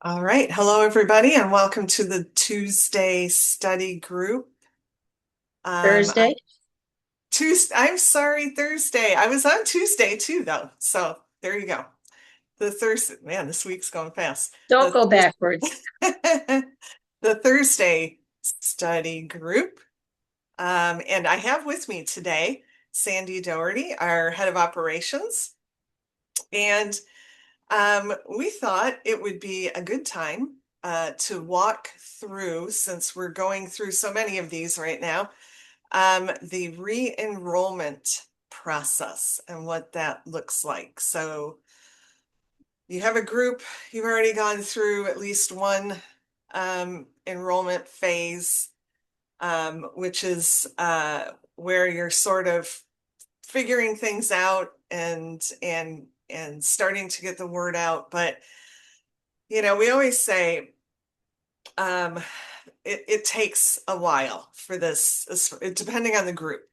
All right. Hello, everybody, and welcome to the Tuesday study group. Um, Thursday. I'm sorry, Thursday. I was on Tuesday too, though. So there you go. The Thursday, man, this week's going fast. Don't The go backwards. the Thursday study group. And I have with me today Sandy Doherty, our head of operations, and we thought it would be a good time to walk through, since we're going through so many of these right now, the re-enrollment process and what that looks like. So you have a group, you've already gone through at least one enrollment phase, which is where you're sort of figuring things out and starting to get the word out. But we always say um, it takes a while for this, depending on the group,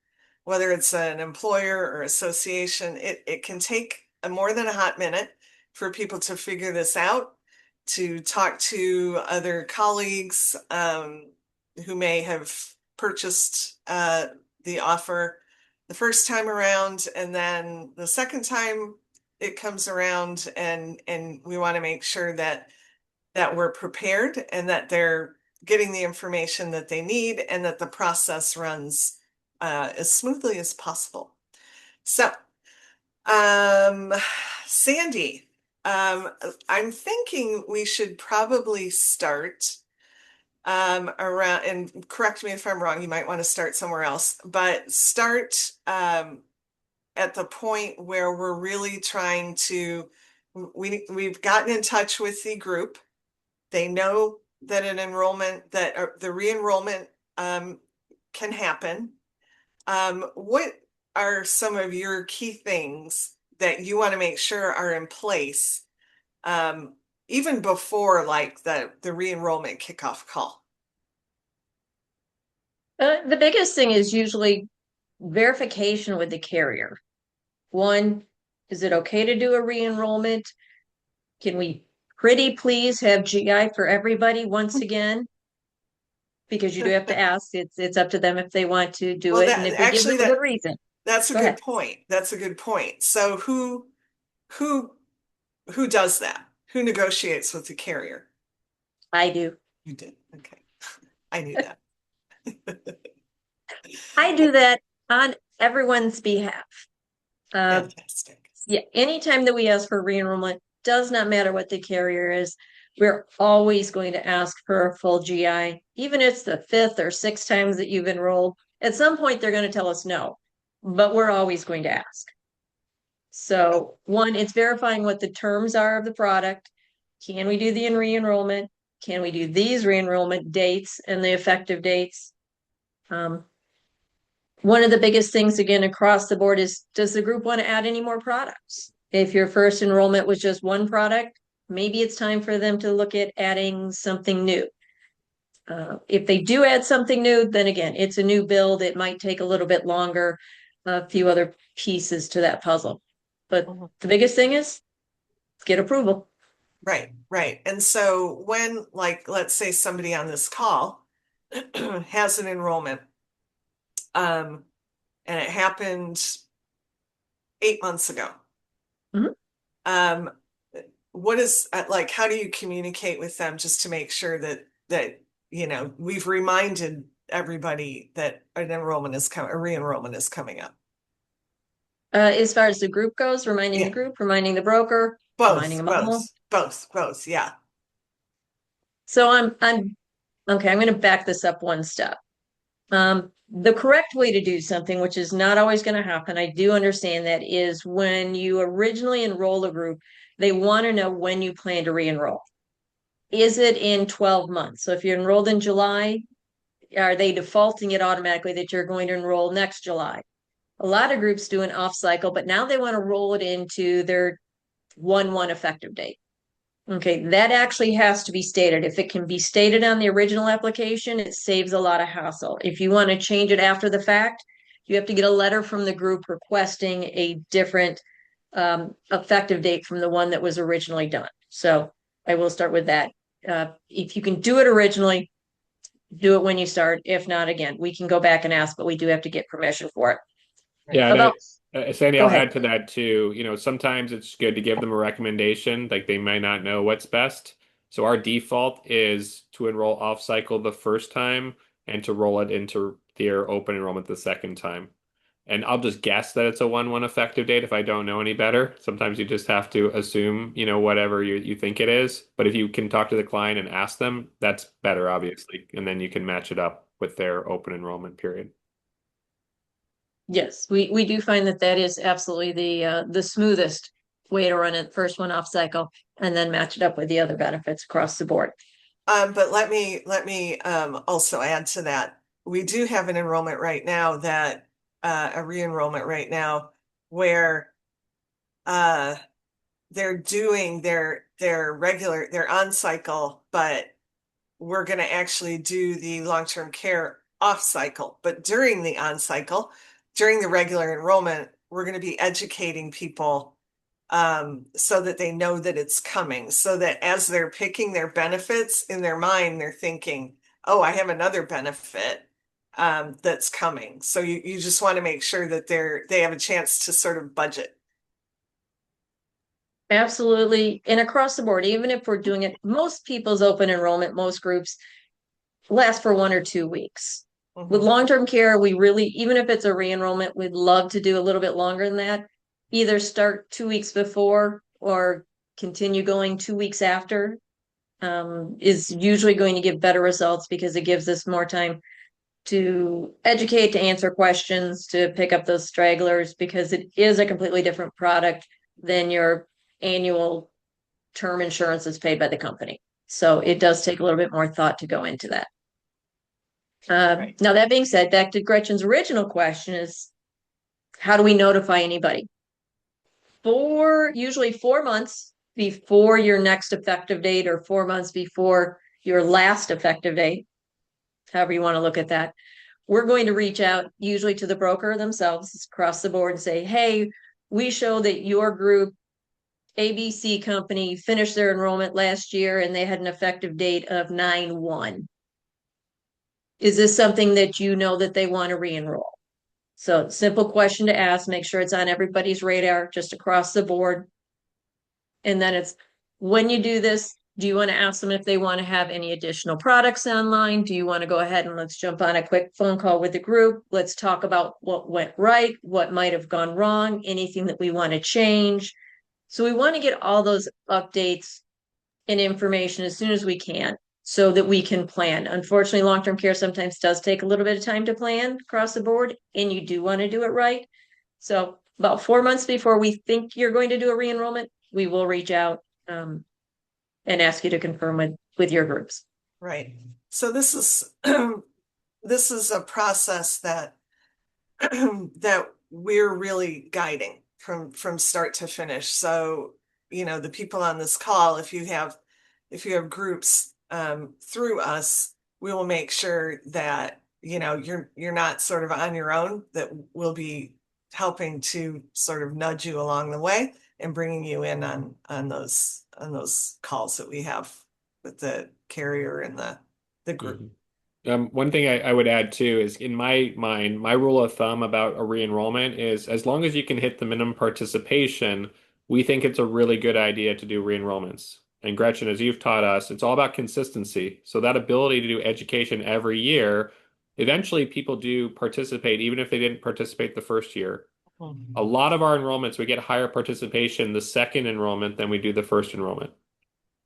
whether it's an employer or association. It can take more than a hot minute for people to figure this out, to talk to other colleagues who may have purchased the offer the first time around, and then the second time it comes around, and we want to make sure that we're prepared and that they're getting the information that they need and that the process runs as smoothly as possible. So, um, Sandy, um, I'm thinking we should probably start around, and correct me if I'm wrong, you might want to start somewhere else, but start at the point where we're really trying to, we've gotten in touch with the group. They know that an enrollment, that the re-enrollment can happen. What are some of your key things that you want to make sure are in place, um, even before like the re-enrollment kickoff call? The biggest thing is usually verification with the carrier. One, is it okay to do a re-enrollment? Can we pretty please have GI for everybody once again? Because you do have to ask. It's up to them if they want to do Well, it and that if we give actually them a good reason. that's a Go good ahead. point. That's a good point. So who who does that? Who negotiates with the carrier? I do. You did. Okay. I knew that. I do that on everyone's behalf. Uh, Fantastic. yeah, anytime that we ask for re-enrollment, does not matter what the carrier is, we're always going to ask for a full GI, even if it's the fifth or sixth times that you've enrolled. At some point, they're going to tell us no, but we're always going to ask. So, one, it's verifying what the terms are of the product. Can we do the re-enrollment? Can we do these re-enrollment dates and the effective dates? Um, One of the biggest things, again, across the board is, does the group want to add any more products? If your first enrollment was just one product, maybe it's time for them to look at adding something new. If they do add something new, then again, it's a new build. It might take a little bit longer, a few other pieces to that puzzle. But Mhm. the biggest thing is get approval. Right, right. And so when, like, let's say somebody on this call has an enrollment, um, and it happened 8 months ago, Mhm. um, what is like, how do you communicate with them just to make sure that we've reminded everybody that an enrollment is coming, a re-enrollment is coming up? As far as the group goes, reminding the Yeah, group, reminding the broker, reminding both, them all. both, both, both. Yeah. So I'm okay. I'm going to back this up one step. The correct way to do something, which is not always going to happen, I do understand that, is when you originally enroll a group, they want to know when you plan to re-enroll. Is it in 12 months? So if you're enrolled in July, are they defaulting it automatically that you're going to enroll next July? A lot of groups do an off cycle, but now they want to roll it into their 1/1 effective date. Okay, that actually has to be stated. If it can be stated on the original application, it saves a lot of hassle. If you want to change it after the fact, you have to get a letter from the group requesting a different effective date from the one that was originally done. So I will start with that. If you can do it originally, do it when you start. If not, again, we can go back and ask, but we do have to get permission for it. Right. Yeah, and About, Sandy, go I'll ahead. add to that too. Sometimes it's good to give them a recommendation, like they might not know what's best. So our default is to enroll off cycle the first time and to roll it into their open enrollment the second time. And I'll just guess that it's a 1/1 effective date if I don't know any better. Sometimes you just have to assume, whatever you think it is. But if you can talk to the client and ask them, that's better, obviously. And then you can match it up with their open enrollment period. Yes, we do find that that is absolutely the smoothest way to run it, first one off cycle, and then match it up with the other benefits across the board. But let me also add to that. We do have an enrollment right now that a re-enrollment right now where uh they're doing their regular their on cycle, but we're going to actually do the long-term care off cycle. But during the on cycle, during the regular enrollment, we're going to be educating people so that they know that it's coming, so that as they're picking their benefits in their mind, they're thinking, oh, I have another benefit that's coming. So you just want to make sure that they have a chance to sort of budget. Absolutely. And across the board, even if we're doing it, most people's open enrollment, most groups last for 1 or 2 weeks. With Mhm. long-term care, we really, even if it's a re-enrollment, we'd love to do a little bit longer than that. Either start 2 weeks before or continue going 2 weeks after, is usually going to give better results because it gives us more time to educate, to answer questions, to pick up those stragglers, because it is a completely different product than your annual term insurance that's paid by the company. So it does take a little bit more thought to go into that. Right. Now, that being said, back to Gretchen's original question is, how do we notify anybody? Usually 4 months before your next effective date or 4 months before your last effective date, however you want to look at that, we're going to reach out usually to the broker themselves across the board and say, hey, we show that your group ABC company finished their enrollment last year and they had an effective date of 9/1. Is this something that you know that they want to re-enroll? So simple question to ask, make sure it's on everybody's radar just across the board. And then it's, when you do this, do you want to ask them if they want to have any additional products online? Do you want to go ahead and let's jump on a quick phone call with the group? Let's talk about what went right, what might have gone wrong, anything that we want to change. So we want to get all those updates and information as soon as we can so that we can plan. Unfortunately, long-term care sometimes does take a little bit of time to plan across the board, and you do want to do it right. So about 4 months before we think you're going to do a re-enrollment, we will reach out and ask you to confirm with your groups. Right. So this is this is a process that that we're really guiding from start to finish. So, the people on this call, if you have groups through us, we will make sure that, you're not sort of on your own, that we'll be helping to sort of nudge you along the way and bringing you in on those calls that we have with the carrier and the group. Mhm. One thing I would add too is in my mind, my rule of thumb about a re-enrollment is as long as you can hit the minimum participation, we think it's a really good idea to do re-enrollments. And Gretchen, as you've taught us, it's all about consistency. So that ability to do education every year, eventually people do participate, even if they didn't participate the first year. A lot of our enrollments, we get higher participation the second enrollment than we do the first enrollment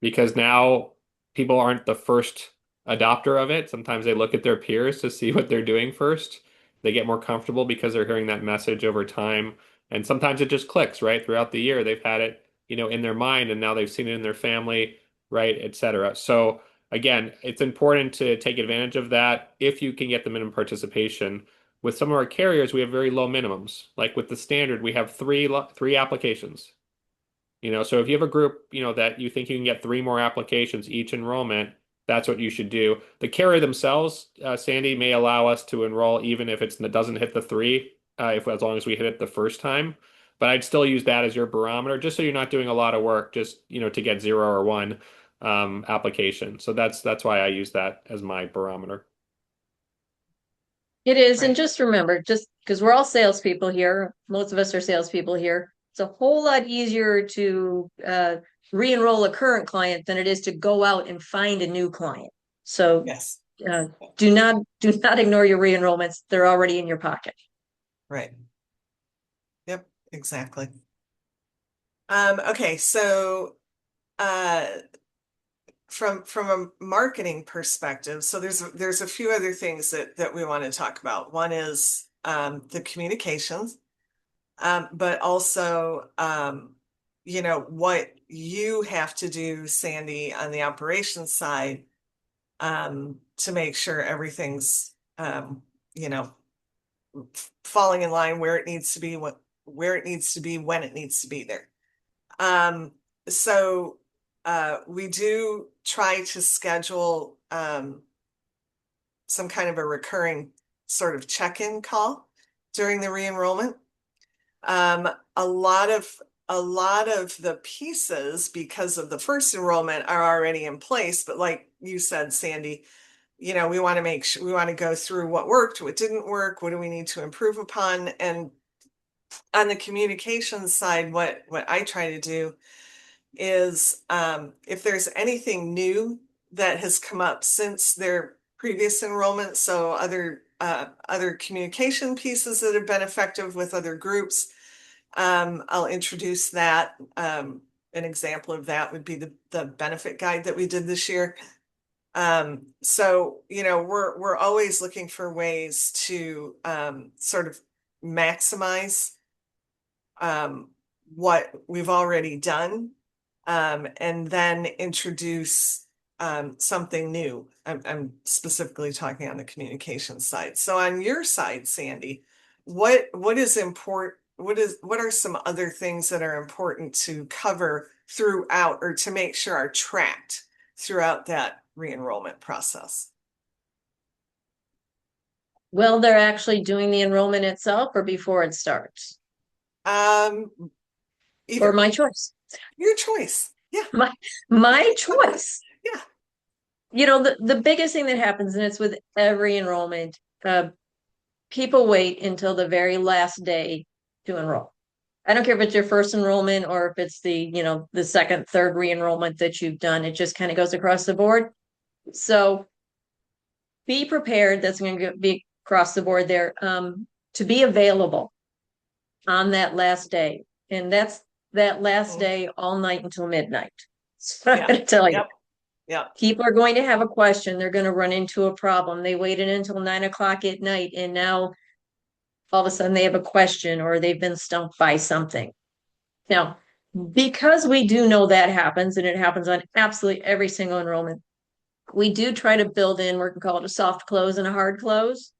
because now people aren't the first adopter of it. Sometimes they look at their peers to see what they're doing first. They get more comfortable because they're hearing that message over time. And sometimes it just clicks, right? Throughout the year, they've had it, in their mind and now they've seen it in their family, right, et cetera. So again, it's important to take advantage of that if you can get the minimum participation. With some of our carriers, we have very low minimums. Like with the standard, we have three applications. So if you have a group, that you think you can get three more applications each enrollment, that's what you should do. The carrier themselves, Sandy, may allow us to enroll even if it doesn't hit the three, if as long as we hit it the first time. But I'd still use that as your barometer, just so you're not doing a lot of work, just to get 0 or 1. application. So that's why I use that as my barometer. It is, and Right. just remember, just because we're all salespeople here, most of us are salespeople here, it's a whole lot easier to re-enroll a current client than it is to go out and find a new client. So Yes. uh, do not ignore your re-enrollments. They're already in your pocket. Right. Yep, exactly. Okay, so uh from a marketing perspective, so there's a few other things that we want to talk about. One is the communications, but also what you have to do, Sandy, on the operations side, to make sure everything's you know falling in line where it needs to be, where it needs to be, when it needs to be there. Um, so we do try to schedule some kind of a recurring sort of check-in call during the re-enrollment. Um, a lot of a lot of the pieces, because of the first enrollment, are already in place. But like you said, Sandy, we want to make sure, we want to go through what worked, what didn't work, what do we need to improve upon. And on the communications side, what I try to do is if there's anything new that has come up since their previous enrollment, so other communication pieces that have been effective with other groups, I'll introduce that. An example of that would be the benefit guide that we did this year. So we're always looking for ways to sort of maximize what we've already done, and then introduce something new. I'm specifically talking on the communication side. So on your side, Sandy, what is important? What are some other things that are important to cover throughout, or to make sure are tracked throughout that re-enrollment process? Well, they're actually doing the enrollment itself or before it starts, Um, or Either. my choice. Your choice. Yeah. My my choice. Yeah. The biggest thing that happens, and it's with every enrollment, people wait until the very last day to enroll. I don't care if it's your first enrollment or if it's the second, third re-enrollment that you've done. It just kind of goes across the board. So be prepared. That's going to be across the board there, to be available on that last day. And that's that last Mhm. day all night until midnight. So I'm Yeah. going to tell you. Yep. Yep. People are going to have a question. They're going to run into a problem. They waited until 9 o'clock at night, and now all of a sudden they have a question or they've been stumped by something. Now, because we do know that happens, and it happens on absolutely every single enrollment, we do try to build in, we're going to call it a soft close and a hard close.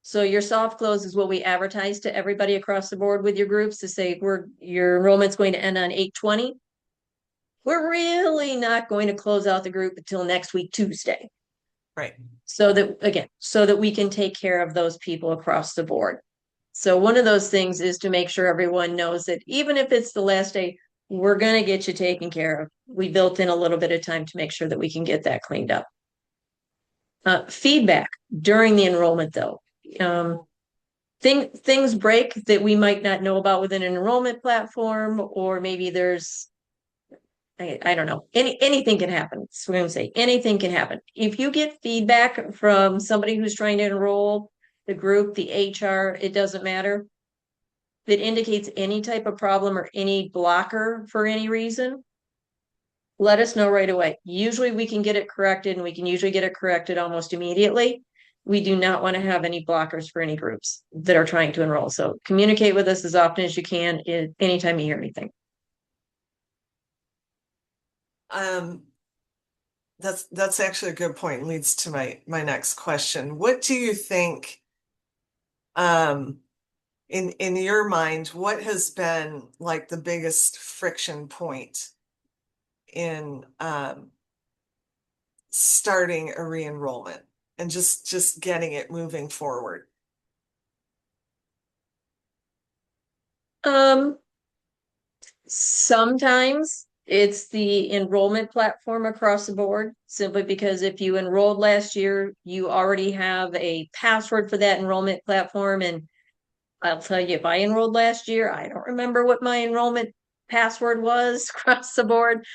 So your soft close is what we advertise to everybody across the board with your groups to say your enrollment's going to end on 8/20. We're really not going to close out the group until next week, Tuesday. Right. So that we can take care of those people across the board. So one of those things is to make sure everyone knows that even if it's the last day, we're going to get you taken care of. We built in a little bit of time to make sure that we can get that cleaned up. Feedback during the enrollment, though. Things break that we might not know about within an enrollment platform, or maybe there's I don't know. Anything can happen. That's what I'm going to say. Anything can happen. If you get feedback from somebody who's trying to enroll the group, the HR, it doesn't matter, that indicates any type of problem or any blocker for any reason, let us know right away. Usually we can get it corrected, and we can usually get it corrected almost immediately. We do not want to have any blockers for any groups that are trying to enroll. So communicate with us as often as you can, anytime you hear anything. Um, that's actually a good point. Leads to my next question. What do you think, um, in your mind, what has been like the biggest friction point in starting a re-enrollment and just getting it moving forward? Um, Sometimes It's the enrollment platform across the board, simply because if you enrolled last year, you already have a password for that enrollment platform. And I'll tell you, if I enrolled last year, I don't remember what my enrollment password was across the board.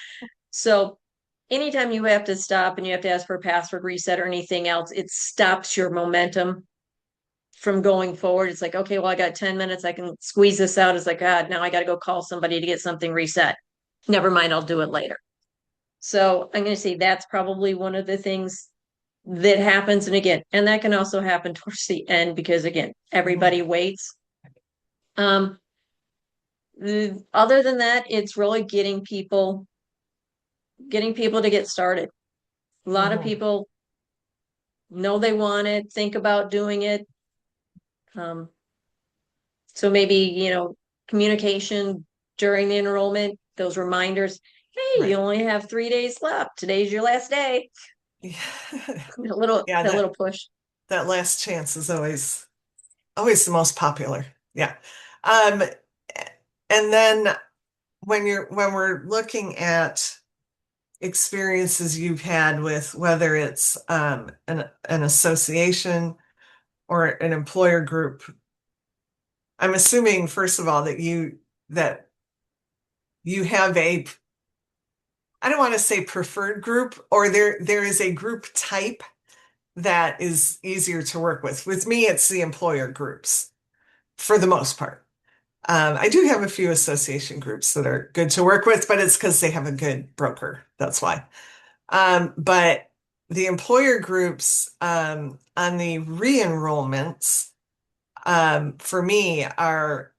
So anytime you have to stop and you have to ask for a password reset or anything else, it stops your momentum from going forward. It's like, okay, well, I got 10 minutes. I can squeeze this out. It's like, God, now I got to go call somebody to get something reset. Never mind, I'll do it later. So I'm going to say that's probably one of the things that happens. And again, and that can also happen towards the end because again, everybody waits. Um, Other than that, it's really getting people to get started. A lot of Mhm. people know they want it, think about doing it. Um, so maybe, communication during the enrollment, those reminders, hey, you Right. only have 3 days left. Today's your last day. Yeah. Yeah, That little push. that last chance is always the most popular. Yeah. Um, and then when we're looking at experiences you've had with whether it's an association or an employer group, I'm assuming first of all that you have a, I don't want to say preferred group, or there is a group type that is easier to work with. With me, it's the employer groups for the most part. I do have a few association groups that are good to work with, but it's because they have a good broker. That's why. But the employer groups on the re-enrollments for me are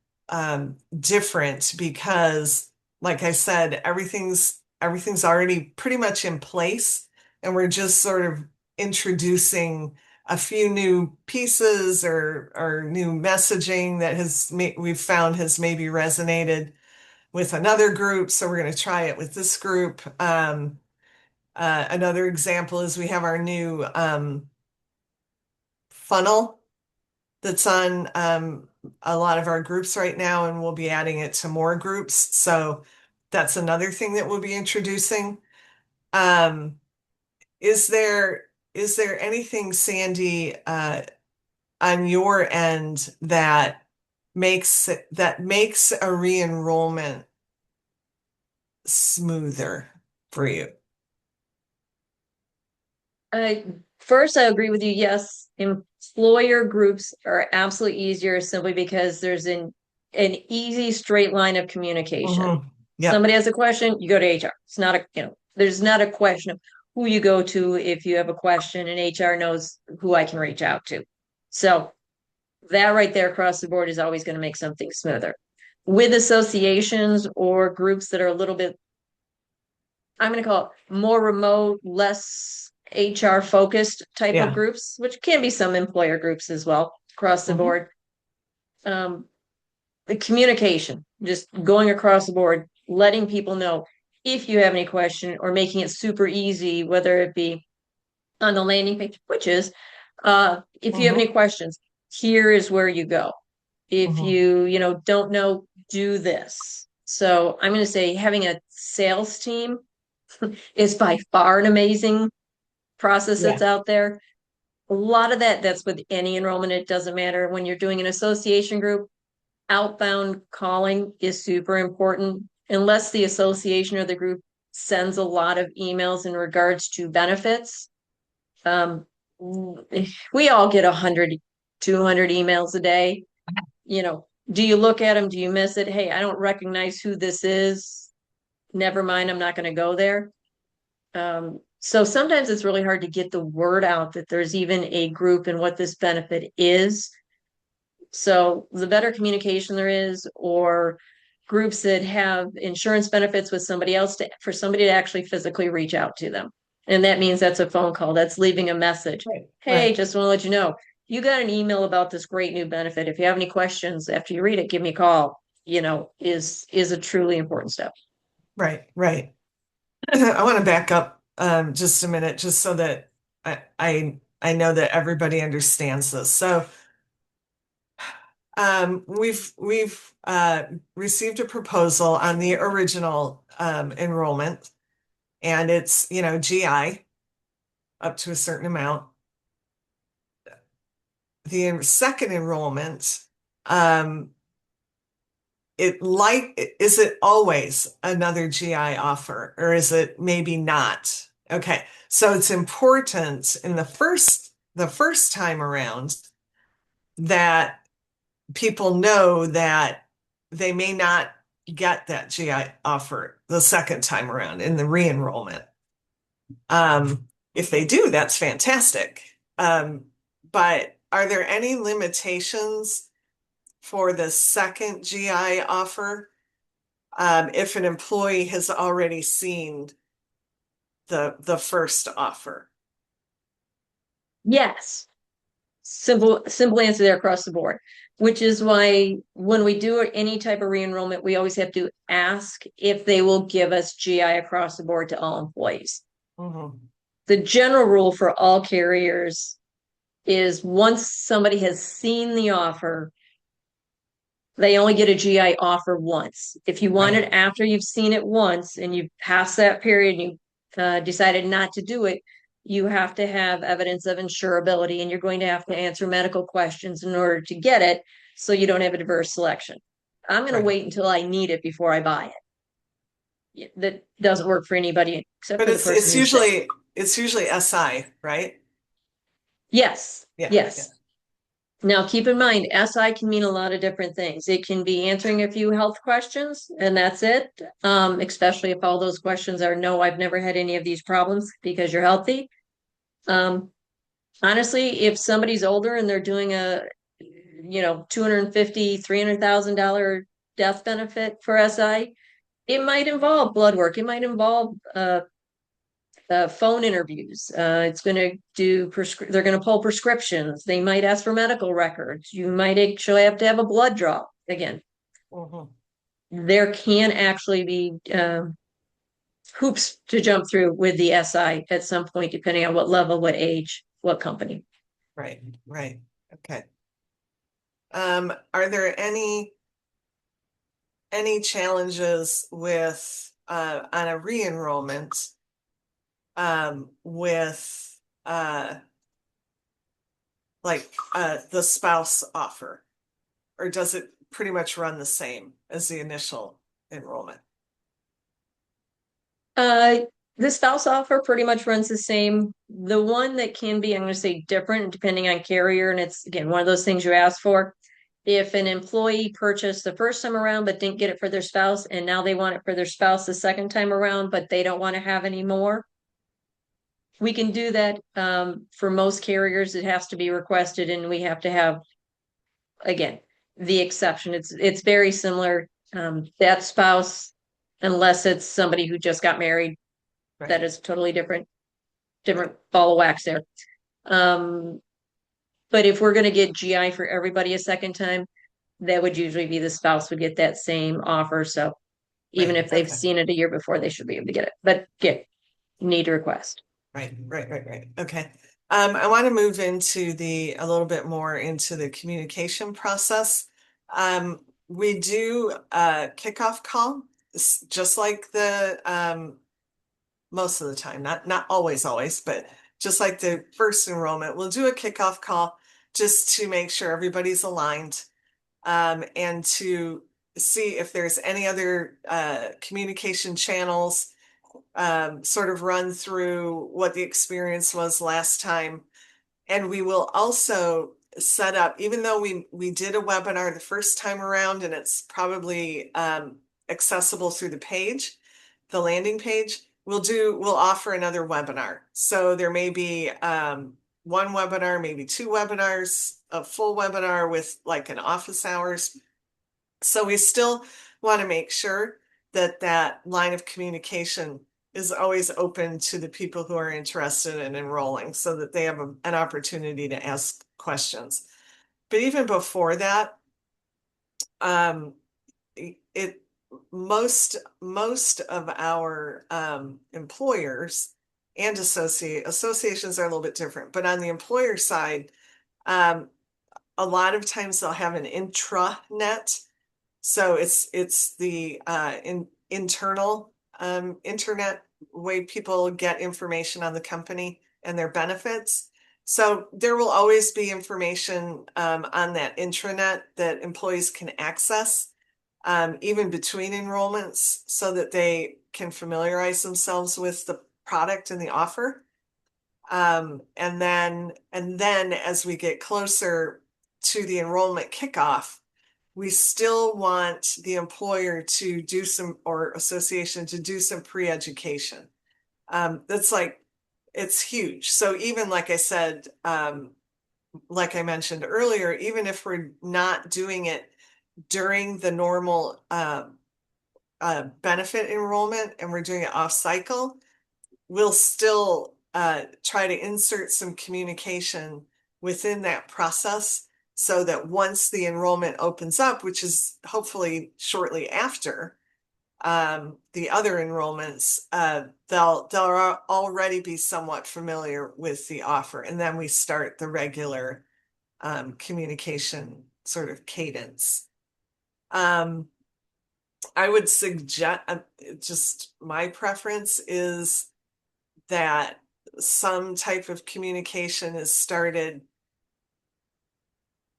different because, like I said, everything's already pretty much in place, and we're just sort of introducing a few new pieces or new messaging that we've found has maybe resonated with another group. So we're going to try it with this group. Another example is we have our new funnel that's on a lot of our groups right now, and we'll be adding it to more groups. So that's another thing that we'll be introducing. Um, is there anything, Sandy, on your end that makes a re-enrollment smoother for you? I First, I agree with you. Yes, employer groups are absolutely easier simply because there's an easy straight line of communication. Hmm. Yep. Somebody has a question, you go to HR. It's not there's not a question of who you go to if you have a question, and HR knows who I can reach out to. So that right there across the board is always going to make something smoother. With associations or groups that are a little bit, I'm going to call it more remote, less HR focused type of Yeah. groups, which can be some employer groups as well across the Hmm. board. Um, the communication, just going across the board, letting people know if you have any question or making it super easy, whether it be on the landing page, which is, if you have any Hmm. questions, here is where you go. If Hmm. you don't know, do this. So I'm going to say having a sales team is by far an amazing process Yeah. that's out there. A lot of that's with any enrollment. It doesn't matter when you're doing an association group. Outbound calling is super important unless the association or the group sends a lot of emails in regards to benefits. Um, we all get 100, 200 emails a day. Do you look at them? Do you miss it? Hey, I don't recognize who this is. Never mind, I'm not going to go there. So sometimes it's really hard to get the word out that there's even a group and what this benefit is. So the better communication there is, or groups that have insurance benefits with somebody else for somebody to actually physically reach out to them. And that means that's a phone call, that's leaving a message. Right. Hey, Right. just want to let you know, you got an email about this great new benefit. If you have any questions after you read it, give me a call, is a truly important step. Right. Right. I want to back up just a minute, just so that I know that everybody understands this. So we've received a proposal on the original enrollment, and it's, GI up to a certain amount. The second enrollment, is it always another GI offer, or is it maybe not? Okay, so it's important in the first time around that people know that they may not get that GI offer the second time around in the re-enrollment. If they do, that's fantastic. But are there any limitations for the second GI offer if an employee has already seen the first offer? Yes. Simple answer there across the board, which is why when we do any type of re-enrollment, we always have to ask if they will give us GI across the board to all employees. Mm-hmm. The general rule for all carriers is once somebody has seen the offer, they only get a GI offer once. If you want Right. it after you've seen it once and you've passed that period and you decided not to do it, you have to have evidence of insurability and you're going to have to answer medical questions in order to get it so you don't have a diverse selection. I'm going to Right. wait until I need it before I buy it. That doesn't work for anybody except But for the person who's sick. it's usually SI, right? Yes, Yeah. yes. Now, keep in mind, SI can mean a lot of different things. It can be answering a few health questions, and that's it. Especially if all those questions are no, I've never had any of these problems because you're healthy. Honestly, if somebody's older and they're doing a, $250,000, $300,000 death benefit for SI, it might involve blood work. It might involve phone interviews. It's going to they're going to pull prescriptions. They might ask for medical records. You might actually have to have a blood draw again. Mm-hmm. There can actually be hoops to jump through with the SI at some point, depending on what level, what age, what company. Right. Right. Okay. Are there any challenges with on a re-enrollment with the spouse offer, or does it pretty much run the same as the initial enrollment? The spouse offer pretty much runs the same. The one that can be, I'm going to say, different depending on carrier, and it's again one of those things you ask for. If an employee purchased the first time around but didn't get it for their spouse, and now they want it for their spouse the second time around, but they don't want to have any more, we can do that. For most carriers, it has to be requested, and we have to have, again, the exception. It's very similar. That spouse, unless it's somebody who just got married, Right. that is totally different ball of wax there. But if we're going to get GI for everybody a second time, that would usually be the spouse would get that same offer. So even Right. if they've Okay. seen it a year before, they should be able to get it. But need to request. Right. Okay. I want to move into a little bit more into the communication process. We do a kickoff call, just like the most of the time, not always, but just like the first enrollment, we'll do a kickoff call just to make sure everybody's aligned, and to see if there's any other communication channels, sort of run through what the experience was last time. And we will also set up, even though we did a webinar the first time around, and it's probably accessible through the landing page, we'll offer another webinar. So there may be one webinar, maybe two webinars, a full webinar with like an office hours. So we still want to make sure that line of communication is always open to the people who are interested in enrolling so that they have an opportunity to ask questions. But even before that, most of our employers and associations are a little bit different, but on the employer side, a lot of times they'll have an intranet. So it's the internal internet way people get information on the company and their benefits. So there will always be information on that intranet that employees can access, even between enrollments, so that they can familiarize themselves with the product and the offer. And then as we get closer to the enrollment kickoff, we still want the employer to do some, or association to do some pre-education. That's like, it's huge. So even like I said, like I mentioned earlier, even if we're not doing it during the normal benefit enrollment and we're doing it off cycle, we'll still try to insert some communication within that process so that once the enrollment opens up, which is hopefully shortly after the other enrollments, they'll already be somewhat familiar with the offer. And then we start the regular communication sort of cadence. I would suggest, just my preference is that some type of communication is started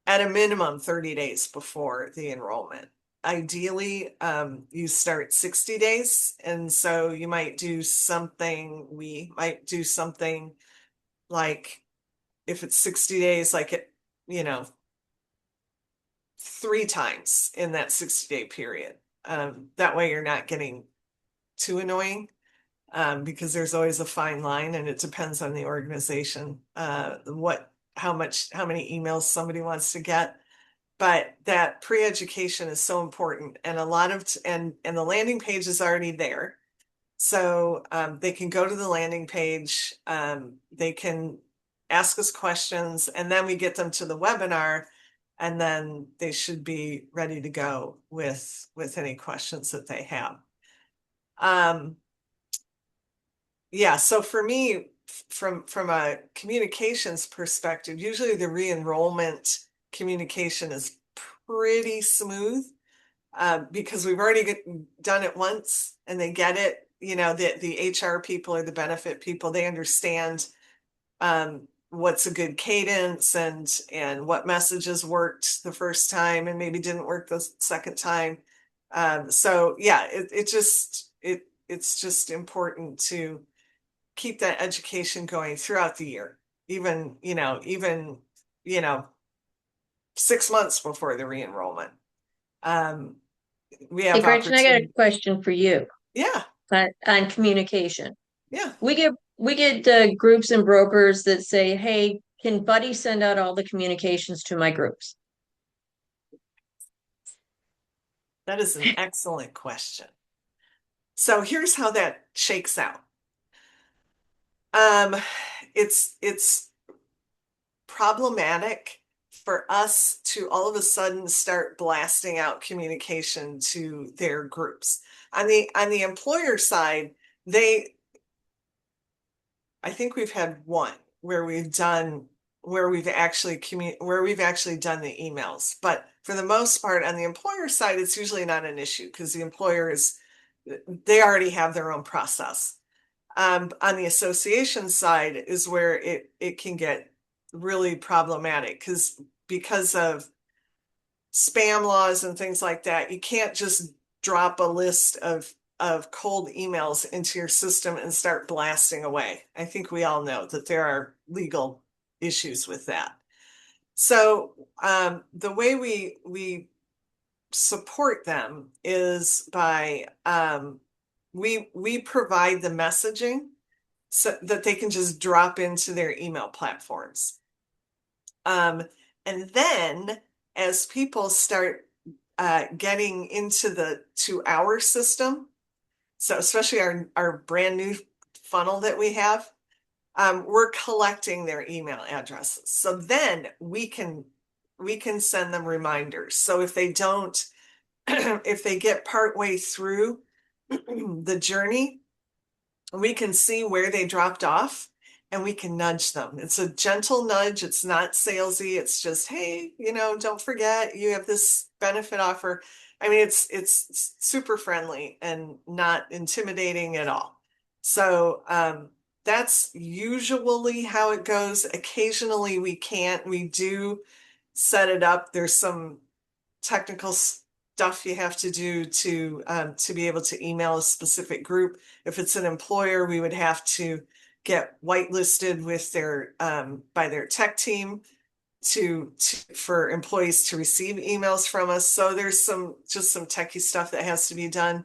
at a minimum 30 days before the enrollment. Ideally, you start 60 days. And so we might do something like, if it's 60 days, like it, 3 times in that 60-day period. That way you're not getting too annoying. Because there's always a fine line, and it depends on the organization, how many emails somebody wants to get. But that pre-education is so important, and and the landing page is already there. So they can go to the landing page, they can ask us questions, and then we get them to the webinar, and then they should be ready to go with any questions that they have. Yeah, so for me, from a communications perspective, usually the re-enrollment communication is pretty smooth, because we've already done it once and they get it. The HR people or the benefit people, they understand what's a good cadence and what messages worked the first time and maybe didn't work the second time. So yeah, it's just important to keep that education going throughout the year, even 6 months before the re-enrollment. We Hey, have Gretchen, I got a opportunity. question for you Yeah, on communication. yeah, We get groups and brokers that say, "Hey, can Buddy send out all the communications to my groups?" that is an excellent question. So here's how that shakes out. Um, it's problematic for us to all of a sudden start blasting out communication to their groups. On the employer side, I think we've had one where we've actually done the emails. But for the most part, on the employer side, it's usually not an issue because the employers, they already have their own process. On the association side is where it can get really problematic because of spam laws and things like that. You can't just drop a list of cold emails into your system and start blasting away. I think we all know that there are legal issues with that. So the way we support them is by we provide the messaging so that they can just drop into their email platforms. And then as people start getting to our system, so especially our brand new funnel that we have, we're collecting their email addresses. So then we can send them reminders. So if they don't, if they get partway through the journey, we can see where they dropped off and we can nudge them. It's a gentle nudge. It's not salesy. It's just, hey, don't forget you have this benefit offer. I mean, it's super friendly and not intimidating at all. So that's usually how it goes. Occasionally we can't. We do set it up. There's some technical stuff you have to do to be able to email a specific group. If it's an employer, we would have to get whitelisted with their by their tech team for employees to receive emails from us. So there's just some techie stuff that has to be done.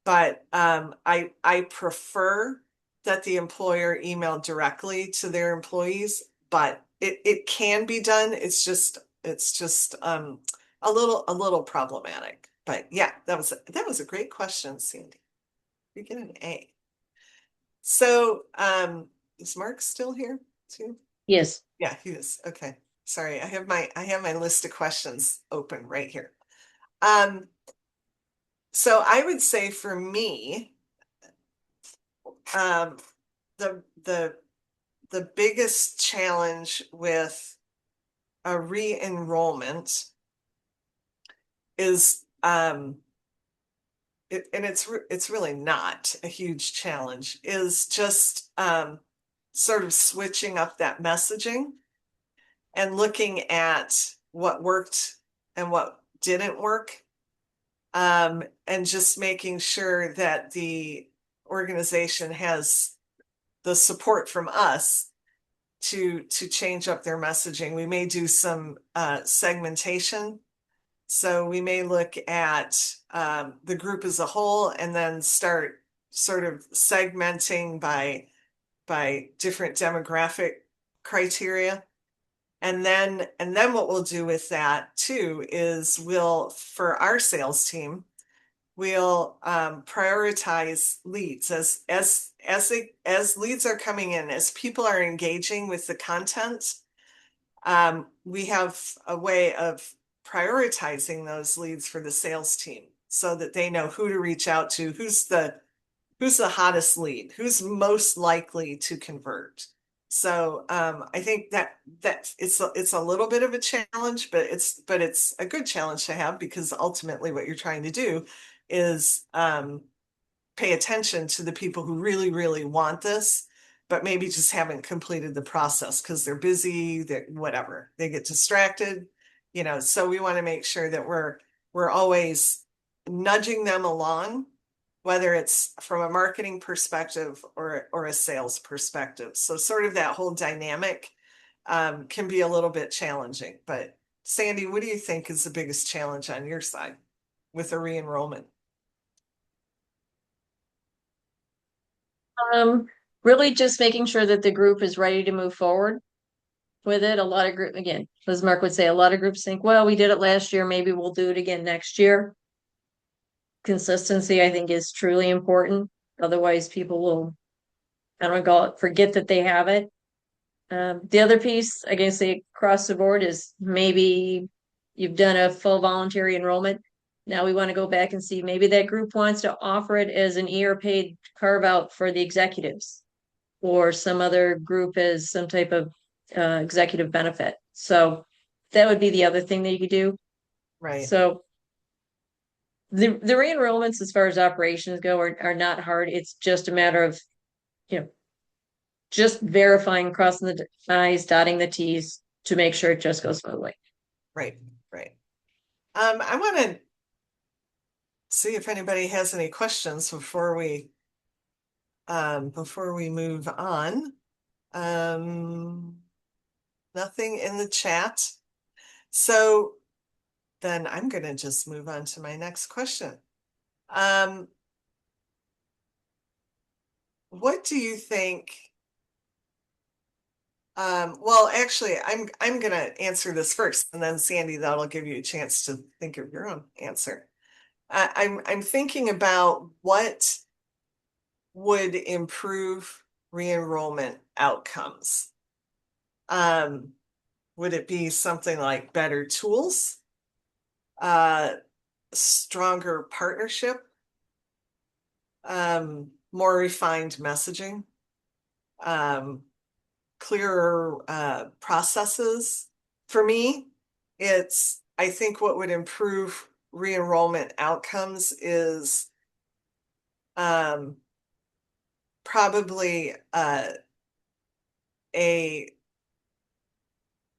But I prefer that the employer email directly to their employees, but it can be done. It's just a little problematic. But yeah, that was a great question, Sandy. You get an A. So is Mark still here too? Yes. Yeah, he is. Okay. Sorry, I have my list of questions open right here. So I would say for me, um, the the the biggest challenge with a re-enrollment is and it's really not a huge challenge, is just sort of switching up that messaging and looking at what worked and what didn't work, and just making sure that the organization has the support from us to change up their messaging. We may do some segmentation. So we may look at the group as a whole and then start sort of segmenting by different demographic criteria. And then what we'll do with that too is for our sales team, we'll prioritize leads as leads are coming in, as people are engaging with the content. We have a way of prioritizing those leads for the sales team so that they know who to reach out to, who's the hottest lead, who's most likely to convert. So I think that it's a little bit of a challenge, but it's a good challenge to have, because ultimately what you're trying to do is pay attention to the people who really, really want this, but maybe just haven't completed the process because they're busy, that whatever, they get distracted, so we want to make sure that we're always nudging them along, whether it's from a marketing perspective or a sales perspective. So sort of that whole dynamic can be a little bit challenging. But Sandy, what do you think is the biggest challenge on your side with a re-enrollment? Really just making sure that the group is ready to move forward with it. A lot of group, again, as Mark would say, a lot of groups think, well, we did it last year, maybe we'll do it again next year. Consistency, I think, is truly important. Otherwise, people will, I don't call it, forget that they have it. The other piece, I guess, across the board is maybe you've done a full voluntary enrollment. Now we want to go back and see maybe that group wants to offer it as an ER paid carve out for the executives, or some other group as some type of executive benefit. So that would be the other thing that you could do. Right. So the re-enrollments as far as operations go are not hard. It's just a matter of, just verifying, crossing the I's, dotting the T's to make sure it just goes smoothly. Right. I want to see if anybody has any questions before we move on. Nothing in the chat. So then I'm going to just move on to my next question. What do you think? Well, actually, I'm going to answer this first, and then Sandy, that'll give you a chance to think of your own answer. I'm thinking about what would improve re-enrollment outcomes. Would it be something like better tools, stronger partnership, more refined messaging, clearer processes? For me, I think what would improve re-enrollment outcomes is probably a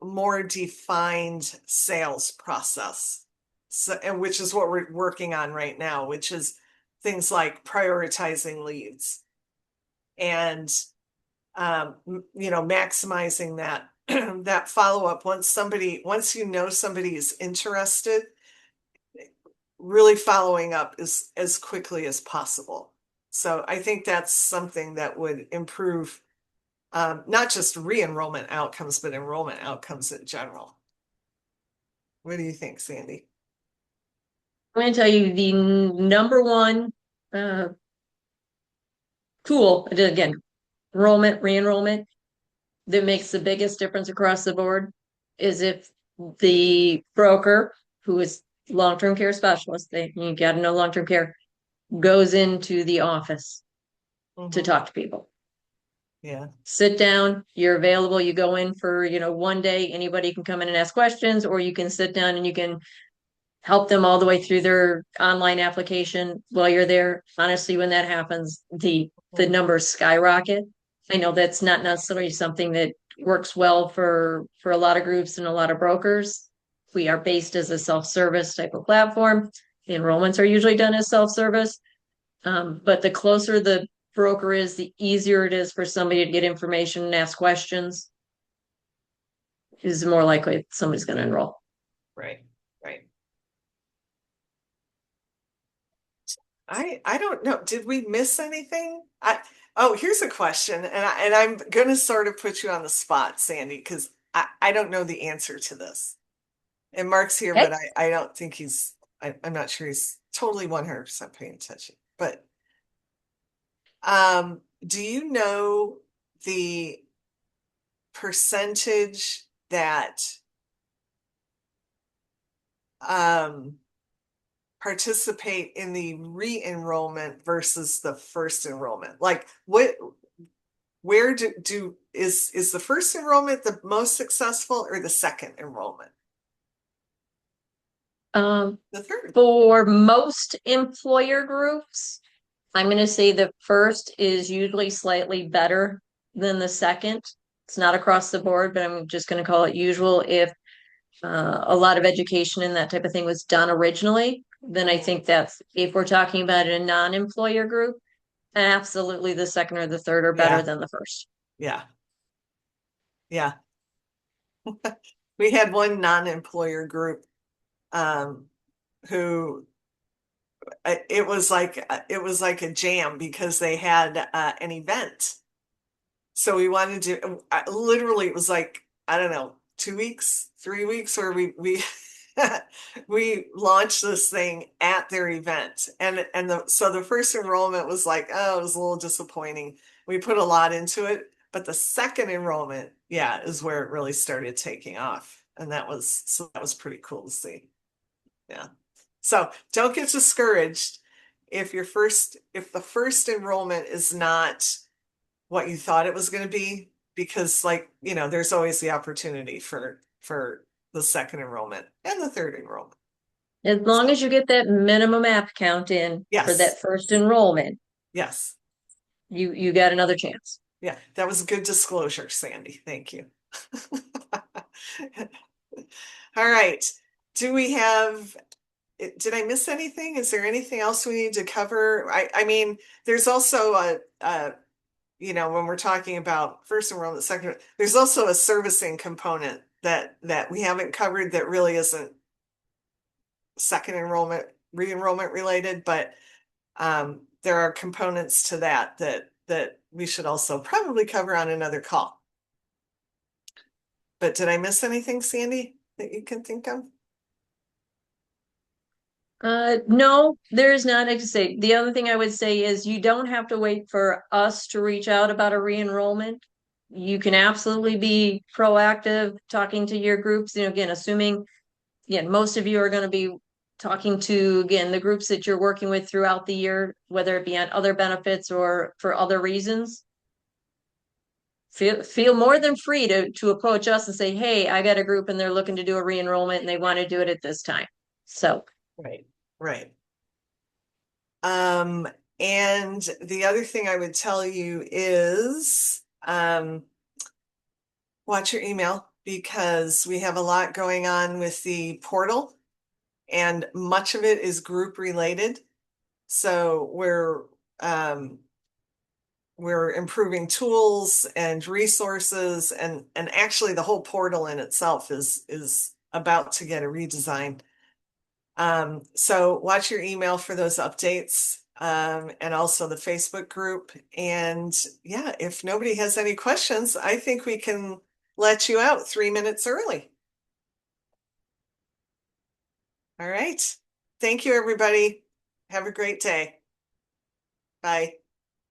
more defined sales process. So, and which is what we're working on right now, which is things like prioritizing leads and maximizing that that follow-up. Once you know somebody is interested, really following up as quickly as possible. So I think that's something that would improve not just re-enrollment outcomes, but enrollment outcomes in general. What do you think, Sandy? I'm going to tell you the number one uh, tool, again, re-enrollment, that makes the biggest difference across the board is if the broker, who is long-term care specialist, you got to know long-term care, goes into the office to Mm-hmm. talk to people. Yeah. Sit down, you're available, you go in for, one day, anybody can come in and ask questions, or you can sit down and you can help them all the way through their online application while you're there. Honestly, when that happens, the numbers skyrocket. I know that's not necessarily something that works well for a lot of groups and a lot of brokers. We are based as a self-service type of platform. The enrollments are usually done as self-service. But the closer the broker is, the easier it is for somebody to get information and ask questions, is more likely somebody's going to enroll. Right. Right. I don't know. Did we miss anything? Here's a question, and I'm gonna sort of put you on the spot, Sandy, because I don't know the answer to this. And Mark's here, Okay. but I don't think I'm not sure he's totally 100% paying attention. But do you know the percentage that um participate in the re-enrollment versus the first enrollment? Like where is the first enrollment the most successful or the second enrollment? The third. For most employer groups, I'm going to say the first is usually slightly better than the second. It's not across the board, but I'm just going to call it usual. If a lot of education and that type of thing was done originally, then I think that's, if we're talking about a non-employer group, absolutely the second or the third are better Yeah, than the first. yeah, yeah. We had one non-employer group um who it was like a jam because they had an event. So we wanted to literally it was like, I don't know, 2 weeks, 3 weeks where we we launched this thing at their event. And so the first enrollment was like, oh, it was a little disappointing. We put a lot into it, but the second enrollment, yeah, is where it really started taking off. And that was pretty cool to see. Yeah. So don't get discouraged if if the first enrollment is not what you thought it was going to be, because there's always the opportunity for the second enrollment and the third enrollment. As long So as you get that minimum app count in for yes, that first enrollment, yes, you got another chance. yeah, that was a good disclosure, Sandy. Thank you. All right. Do we have, did I miss anything? Is there anything else we need to cover? I mean, there's also when we're talking about first enrollment, second, there's also a servicing component that we haven't covered that really isn't second enrollment, re-enrollment related, but there are components to that we should also probably cover on another call. But did I miss anything, Sandy, that you can think of? No, there's not. Like I say, the other thing I would say is you don't have to wait for us to reach out about a re-enrollment. You can absolutely be proactive, talking to your groups. Again, assuming, again, most of you are going to be talking to, again, the groups that you're working with throughout the year, whether it be on other benefits or for other reasons. Feel more than free to approach us and say, hey, I got a group and they're looking to do a re-enrollment and they want to do it at this time. So Right, right. Um, and the other thing I would tell you is watch your email because we have a lot going on with the portal and much of it is group related. So we're improving tools and resources and actually the whole portal in itself is about to get a redesign. So watch your email for those updates, and also the Facebook group. And yeah, if nobody has any questions, I think we can let you out 3 minutes early. All right. Thank you, everybody. Have a great day. Bye.